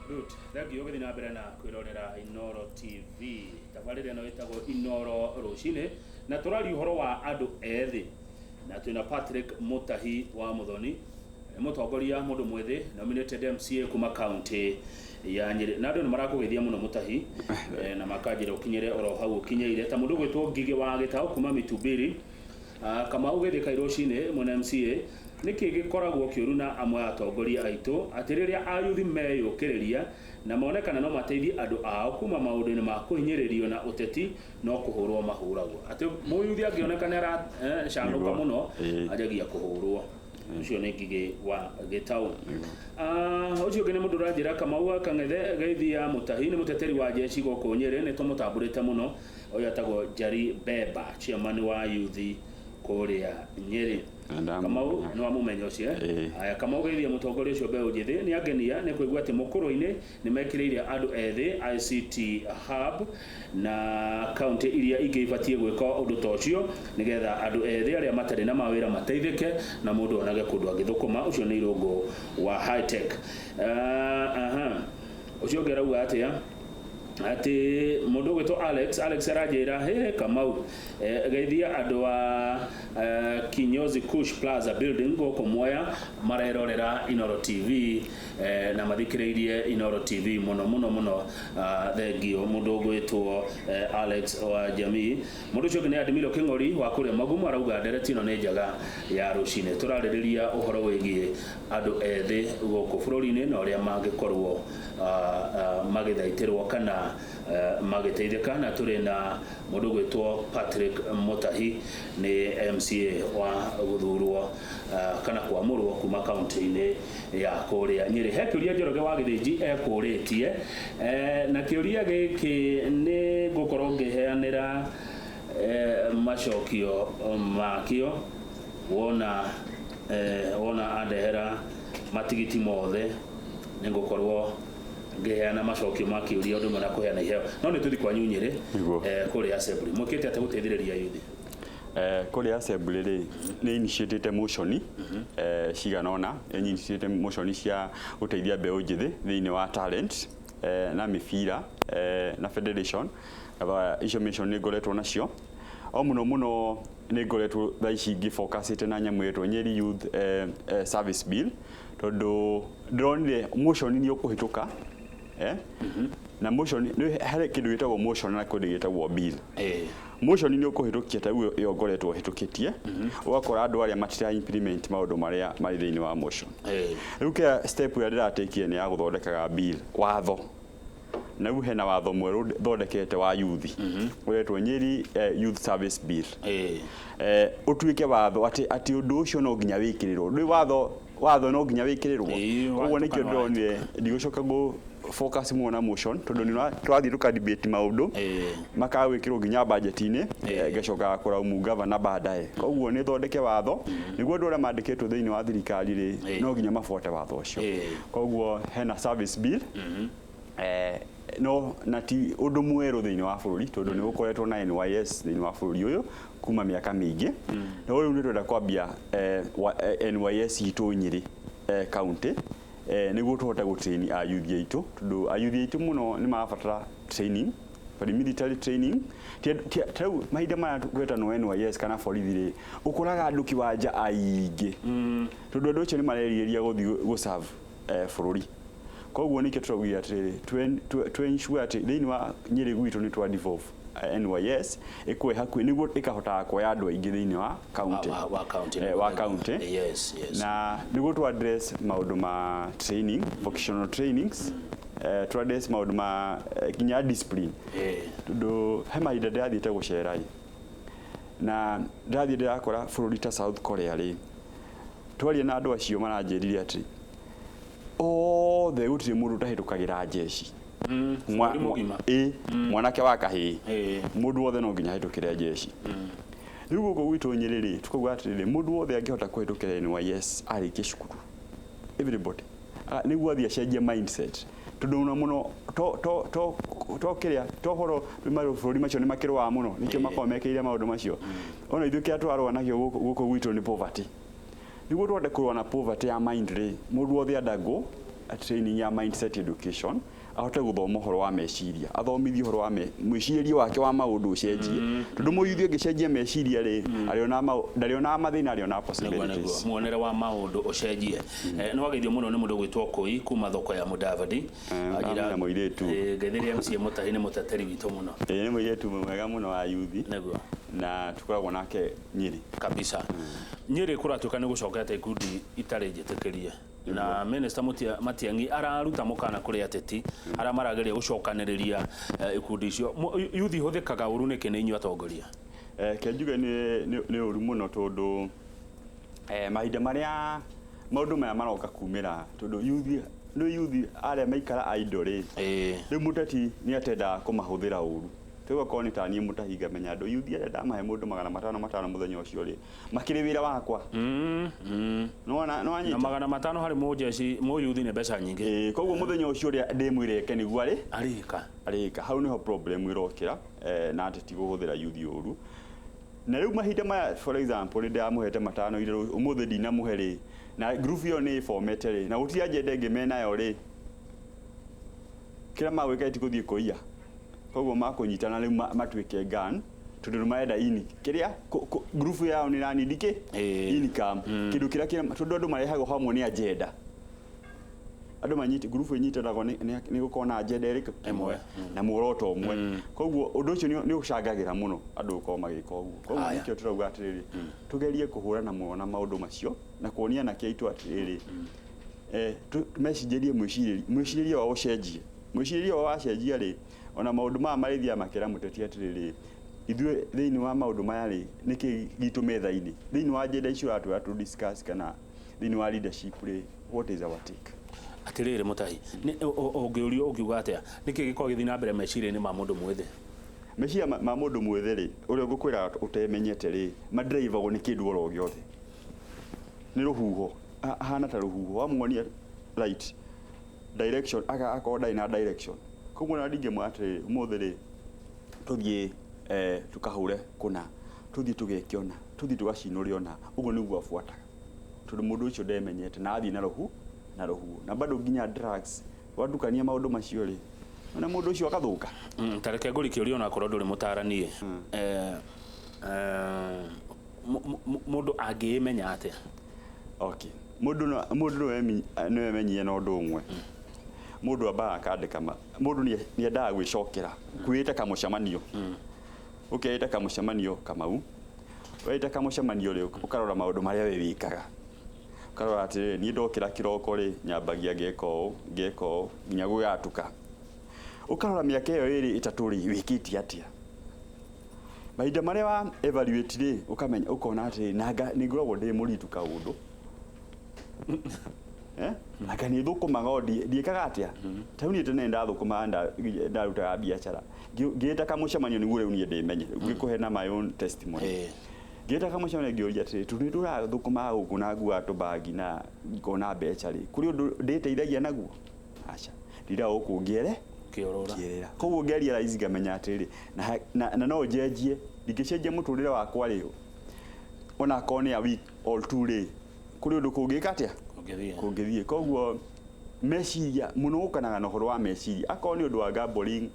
Good. Thank you. Githina mbere na kwirorera Inoro TV. Tabarire no itagwo Inoro Rucine na turari uhoro wa andu ethi. Na twina Patrick Mutahi wa Muthoni, mutongoria mundu mwethi nominated MCA kuma county ya Nyeri. Na andu ni marakugithia muno Mutahi na makajira ukinyire oro hau ukinyeire ta mundu gwitwo Ngige wa Gitao kuma Mitumbiri. Kama ugithika Rucine mwana MCA niki gikoragwo kiuru na amwe atongoria aitu atiriria ayuthi meyukiriria na monekana no mateithie andu ao kuma maundu-ini ma kuhinyiririo na uteti no kuhurwo mahuragwo ati muyuthi angionekana ra shanuka muno ajagia kuhurwo ucio ni Ngige wa Gitao. Ucio ngene mundu ranjira kama uwa kangethe geithia Mutahi ni muteteri wa jeshi goko Nyeri ni tumutamburite muno oyo atagwo Njari Bemba chairman wa yuthi kuria Nyeri. Kamau no amumenyo cie aya Kamau geithia mutongoria ucio Mbeũ Njĩthĩ ni agenia ni kuigua ati mukuru-ini ni mekiriire andu ethi ICT hub na county iria ingibatie gwika undu ta ucio nigetha andu ethi aria matari na mawira mateithike na mundu onage kundu agithukuma ucio ni irungu wa high tech. Ucio ngerauga atia ati mundu gwitwo Alex arajira he Kamau geithia andu wa Kinyozi Kush Plaza building goko Mwea marerorera Inoro TV na mathikiriirie Inoro TV muno thengio mundu gwitwo Alex wa Jamii. Mundu ucio ni Admiro King'ori wa kuria Magumu arauga ndereti ino ni njaga ya Rucine turaririria uhoro wigie andu ethi goko bururi-ini na uria mangikorwo magithaitirwo kana magiteithika na turi na mundu gwitwo Patrick Mutahi ni MCA wa guthurwo kana kwamurwo kuma county-ini ya kuria Nyeri. He kiuria Njoroge wa Githĩnji ekuritie na kiuria giki ni gukorwo ngiheanira macokio makio wona andehera matigiti mothe ni gukorwo ngiheana macokio ma kiuria undu mwana kuheana iheo no ni tuthi kwanyu Nyeri kuri assembly mukite ate guteithiriria yuthi kuri assembly ri ni initiated motion ciganona initiated motion cia guteithia Mbeũ Njĩthĩ thiini wa talent na mibira na federation icio mission ni ngoretwo nacio o muno ni ngoretwo thaici ngifocusite na nyamu yetu Nyeri Youth Service Bill tondu ndronire motion ni ukuhituka na motion ni hari kindu gitagwo motion na kindu gitagwo bill motion ni ukuhitukia ta iyo ngoretwo hitukitie ugakora andu aria matira implement maundu maria mari thiini wa motion ruke step ya ndiratekie ni ya guthondekaga bill watho na uhe na watho mweru thondekete wa yuthi uretwo Nyeri Youth Service Bill utuike watho ati undu ucio no nginya wikirirwo ndi watho no nginya wikirirwo koguo nikio ndonire ndigucoka go focus muona motion tondu ni twathi tuka debate maundu makawikirwo nginya budget-ini gecoka kuraumu governor baadaye koguo ni thondeke watho niguo andu aria mandikitwo thiini wa thirikari ri no nginya mafuate watho ucio koguo hena service bill no nati undu mweru thiini wa bururi tondu ni gukoretwo na NYS thiini wa bururi uyu kuma miaka mingi na uyu ni twenda kwambia NYS itu Nyeri county niguo tuhota gutrain ayuthi aitu tondu ayuthi aitu muno ni mabatara training for military training tau mahinda maya gweta no NYS kana borithi ri ukuraga andu kiwanja aingi tondu andu acio ni mareriria guthi go serve bururi koguo nikio turaguia atiri to ensure ati thiini wa Nyeri gwitu ni twa devolve NYS ikwe hakwi niguo ikahota kuoya andu aingi thiini wa county wa county na niguo to address maundu ma training vocational trainings to address maundu ma kinya discipline tondu he mahinda ndirathiite gucerai na ndathie ndirakora bururi ta South Korea ri twaria na andu acio maranjirire ati the gutire mundu tahitukagira jeshi mwanake wa kahii mundu wothe no nginya hitukire jeshi riu guko gwitu Nyeri ri tukauga atiriri mundu wothe angihota kuhitukira NYS arikie cukuru everybody niguo athia cenjia mindset tondu muno to kiria to horo bimaru bururi macio ni makirwa muno nikio makomekeire maundu macio ona ithuki atwarwa nakio guko gwitu ni poverty niguo twende kurwa na poverty ya mind ri mundu wothe andago training ya mindset education ahote guthoma horo wa meciria athomithio horo wa mwiciria wake wa maundu ucenjie tondu muyuthi ngicenjia meciria ri ndariona mathina ariona possibilities muonere wa maundu ucenjie no wageithio muno ni mundu gwitwo Koi kuma thoko ya Mudavadi ajira muiretu ngeithiria MC Mutahi ni muteteri witu muno ni muiretu mwega muno wa yuthi neguo na tukoragwo nake Nyeri kabisa Nyeri kuratuka ni gucokete ikundi itari njitikirie na Minister Matiang'i araruta mukana kuri ateti ara marageria gucokaniriria ikundi icio yuthi huthikaga uru niki ni inyu atongoria kenjuge ni uru muno tondu mahinda maria maundu maya maroka kumira tondu yuthi aria maikara idle riu muteti ni atenda kumahuthira uru Tugo ni tani Mutahi ngamenya andu yuthi arenda mahe mundu 500 muthenya ucio ri makiri wira wakwa no anyita na 500 hari mujeci mu yuthi ne mbeca nyingi koguo muthenya ucio ri ndimwireke niguo ari arika hau niho problem irokira na ateti guhuthira yuthi uru na riu mahinda maya for example ndi amuhete 5 ire umuthi ndina muheri na group yo ni formate ri na gutia agenda ngimena yo ri kira magwika itikuthie kuia koguo makunyitana riu matwike gan tondu marenda ini kiria group yao ni nani ndike income kindu kiria tondu andu marehagwo hamwe ni agenda andu manyite group inyitanago ni gukona agenda iri imwe na muoroto umwe koguo undu ucio ni ucangagira muno andu ko magika uguo koguo nikio turauga atiriri tugerie kuhurana muona maundu macio na kuonia na kiaitu atiriri tumecijerie mwiciriria wa ucenjie mwiciriria wa cenjia ri ona maundu ma marithia makira muteti atiriri ithue thiini wa maundu maya ri niki gitu methaini thiini wa agenda icio atu discuss kana thiini wa leadership ri what is our take atiriri Mutahi ni ungiurio ungiuga atia niki giko githi na mbere meciria ni ma mundu mwethe meciria ma mundu mwethe ri uria ngukwira utemenyete ri madriver go ni kindu oro giothe ni ruhuho hana ta ruhuho amuonia right direction akoda ina direction koguo na ndinge mwatire umuthi ri tuthie tukahure kuna tuthie tugekiona tuthie tugacinuriona uguo niguo afuataga tondu mundu ucio ndemenyete na athie na ruhu na bado nginya drugs wadukania maundu macio ri na mundu ucio akathuka tareke nguri kiurio na korwo nduri mutaranie mundu angimenya atia okay mundu no emenyie na undu umwe mundu aba akandika mundu ni endaga gwicokera kwita kamucemanio ukeita kamucemanio kamau weita kamucemanio ri ukarora maundu maria we wikaga ukarora ati ni ndokira kiroko ri nyambagia ngeko nginya gugatuka ukarora miaka iyo iri itatu ri wikiti atia mahinda maria wa evaluate ri ukamenya ukona ati nanga ni ngoragwo ndi muritu kaundu aka ni thukumaga ndiekaga atia tauni tene ndathukuma ndaruta biashara ngiita kamucemanio niguo riu nie ndimenye ngikuhe na my own testimony ngiita kamucemanio ngioria ati tuni turathukuma guku na ngua tubagi na ngona mbeca ri kuri undu nditeithagia naguo acha ndira guku ngiere kiorora koguo ngeria raizi ngamenya atiri na no njenjie ndingicenjia muturire wakwa ri ona kone a week all two ri kuri undu kungika atia kungithie koguo meciria muno ukanaga na horo wa meciria akoni undu wa gambling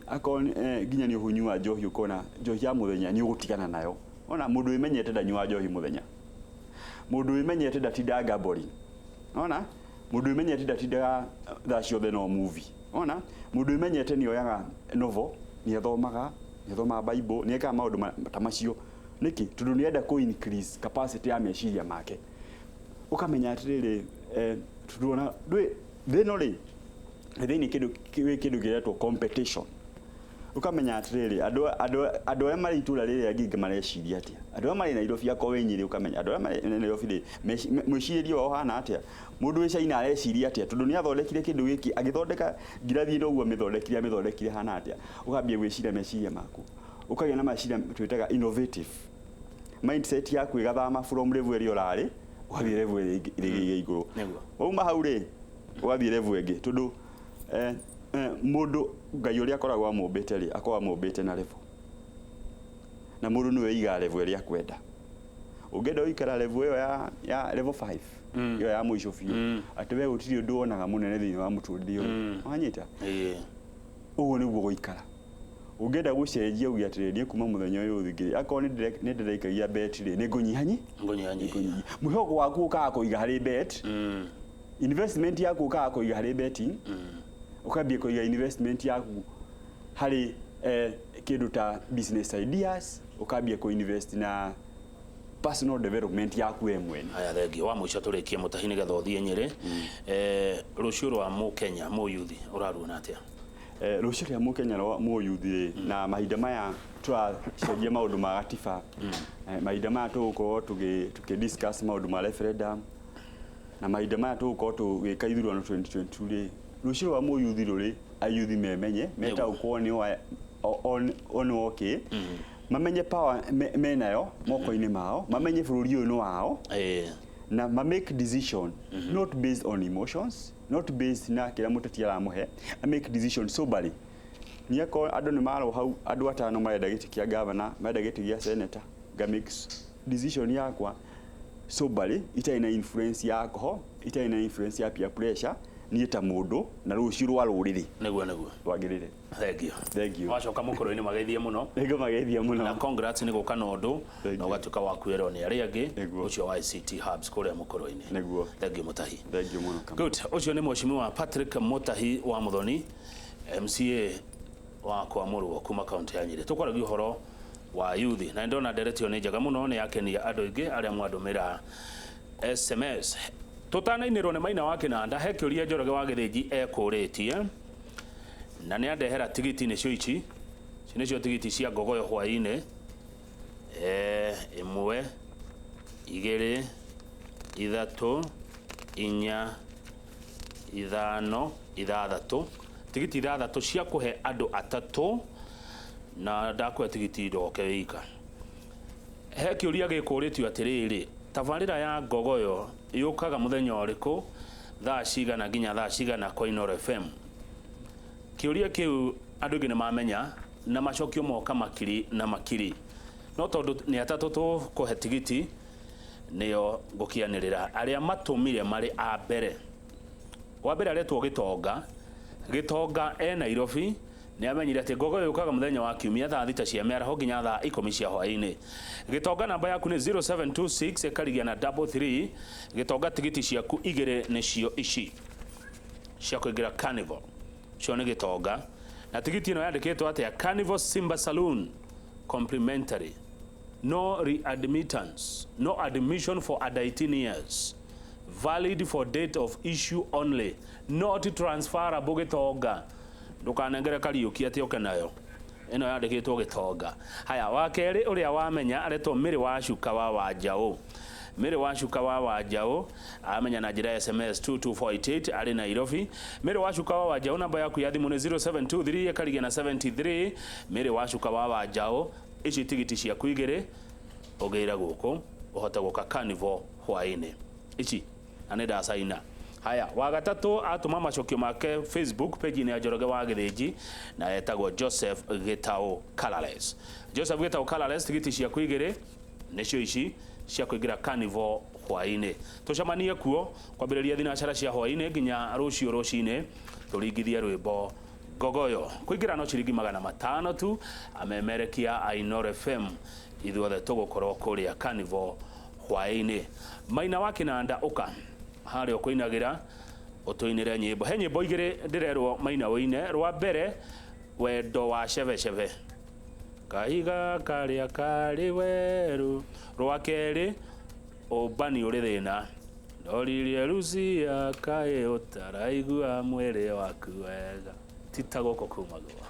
akoni nginya ni uhunyua njohi ukona njohi ya muthenya ni ugutigana nayo ona mundu imenyete ndanyua njohi muthenya mundu imenyete ndatinda gambling ona mundu imenyete ndatinda thacio the no movie ona mundu imenyete ni oyaga novel ni athomaga bible ni eka maundu tamacio niki tundu ni enda ku increase capacity ya meciria make ukamenya atiriri tudona dwe theno ri thini kindu giretwo competition ukamenya atiriri andu aria mari itura riri angi mareciria atia andu aria mari Nairobi akowenyiri ukamenya andu aria mari Nairobi ri mwiciria wao hana atia mundu wicaina areciria atia tondu ni athondekire kindu giki agithondeka ngirathi ino uguo mithondekire hana atia ukambia gwiciria meciria maku ukagĩa na meciria twitaga innovative mindset yaku igathama from level ĩrĩa ũrarĩ ũgathiĩ level ĩrĩa igũrũ wauma hau rĩ ũgathiĩ level ĩngĩ tondũ mũndũ Ngai ũrĩa akoragwo amũmbĩte rĩ akoragwo amũmbĩte na level na mũndũ nĩwe aiga level ĩrĩa akwenda ũngĩenda ũikara level ĩyo ya level 5 iyo ya mwisho biũ atĩ we gũtirĩ ũndũ wonaga mũnene thĩinĩ wa mũtũrĩre ũyũ wanyita ũguo nĩguo gũikara ũngĩenda gũcenjia uge atĩrĩrie kuma mũthenya ũyũ ũthingĩrĩ akorwo nĩ ndĩraikagia bet rĩ nĩ ngũnyihanyihia mwĩhoko waku ũkaga kũiga harĩ bet investment yaku ũkaga kũiga harĩ betting ũkambia kũiga investment yaku harĩ kĩndũ ta business ideas ũkambia kũ-invest na personal development yaku we mwene. Haya thengio wa mũico tũrĩkie Mũtahi nĩgetha ũthiĩ Nyĩrĩ rũciũ rwa Mũkenya mũyuthi ũraruona atĩa? Rũciũ rwa Mũkenya rwa mũyuthi na mahinda maya tũracenjia maũndũ ma gatiba mahinda maya tũgũkorwo tũkĩ-discuss maũndũ ma referendum na mahinda maya tũgũkorwo tũgĩka ithurano 2022 rĩ rũciũ rwa mũyuthi rũrĩ ayuthi memenye metaũkorwo nĩ okay mamenye power menayo moko-inĩ mao mamenye bũrũri ũyũ nĩ wao na make decision not based on emotions not based na kĩrĩa mũteti aramũhe make decision soberly niako andũ nĩ marwo hau andũ atano marenda gĩtĩ kĩa governor marenda gĩtĩ gĩa senator make decision yakwa soberly itarĩ na influence ya alcohol itarĩ na influence ya peer pressure niĩ ta mũndũ na rũciũ rwa rũrĩrĩ nĩguo rwagĩrĩre. Thengio wacoka mũkũrũ-inĩ mageithie mũno na congrats nĩ gũka na ũndũ na ũgatuĩka wa kwĩrwo nĩ arĩa angĩ ũcio wa ICT Hubs kũrĩa mũkũrũ-inĩ. Thengio Mũtahi. Good. Ũcio nĩ Mheshimiwa Patrick Mũtahi wa Muthoni MCA wa Kwamũrwo kuma kaunti ya Nyĩrĩ. Tũkwaragia ũhoro wa yuthi na ndona nderetio nĩ njega mũno nĩ yakenia andũ aingĩ arĩa mwandũmĩra SMS. Tũtanainĩrwo nĩ Maina wa Kĩnanda he kĩũria Njoroge wa Gĩthĩnji ekũrĩtie na nĩ andehera tigiti nĩcio ici nĩcio tigiti cia Ngogoyo hwaĩ-inĩ 1 2 3 4 5 6 tigiti 6 cia kũhe andũ atatũ na ndakũhe tigiti ndoke wika. He kĩũria gĩkũrĩtio atĩrĩrĩ tabarĩra ya Ngogoyo yukaga muthenya ũrĩkũ thaa cigana nginya thaa cigana kwa Inooro FM. Kĩũria kĩu andũ aingĩ nĩ mamenya na macokio moka makiri na makiri no tondũ nĩ atatũ tũkũhe tigiti nĩo ngũkianĩrĩra arĩa matũmire marĩ a mbere. Wa mbere aretwo Gĩtonga Nairobi nĩ amenyire atĩ Ngogoyo yukaga muthenya wa Kiumia thaa 6 cia mĩaraho nginya thaa 10 cia hwaĩ-inĩ. Gĩtonga namba yaku nĩ 0726 ekarigia na 33. Gĩtonga tigiti ciaku 2 nĩcio ici cia kũingĩra Carnival cio nĩ Gĩtonga na tigiti ĩno yandĩkĩtwo atĩa Carnival Simba Saloon complimentary no readmittance no admission for under 18 years valid for date of issue only not transferable. Gĩtonga ndukanengere Kariuki atĩ oke nayo ĩno yandĩkĩtwo Gĩtonga. Haya wa kerĩ ũrĩa wamenya aretwo Mĩrĩ wa Cuka wa Wanjaũ. Mĩrĩ wa Cuka wa Wanjaũ amenya na njĩra SMS 22488 arĩ Nairobi. Mĩrĩ wa Cuka wa Wanjaũ namba yaku ya thimũ nĩ 0723 ekarigia na 73. Mĩrĩ wa Cuka wa Wanjaũ ici tigiti ciaku 2 ũgĩra gũkũ ũhote gũka Carnival hwaĩ-inĩ ici na nĩ ndacaina. Haya wa gatatũ atũma macokio make Facebook page ya Njoroge wa Gĩthĩnji na etagwo Joseph Gĩtaũ Colorless. Joseph Gĩtaũ Colorless tigiti ciaku 2 nĩcio ici cia kũingĩra Carnival hwaĩ-inĩ. Tũcemanie kuo kwambĩrĩria thinacara cia hwaĩ-inĩ nginya rũciũ rũcinĩ tũringithie rwĩmbo Ngogoyo. Kũingĩra no ciringi 500 tu amemerekia a Inooro FM ithuothe tũgũkorwo kũrĩa Carnival hwaĩ-inĩ. Maina wa Kĩnanda ũka harĩa ũkũinagĩra ũtũinĩre nyĩmbo. He nyĩmbo 2 ndĩrerwo Maina wĩine. Rwa mbere wendo wa Cebecebe kahiga karĩa karĩ werũ. Rwa kerĩ ũmbani ũrĩ thĩna ndoririe Lucia kaĩ ũtaraigua mwĩrĩ waku wega. Tita gũkũ kuma gwa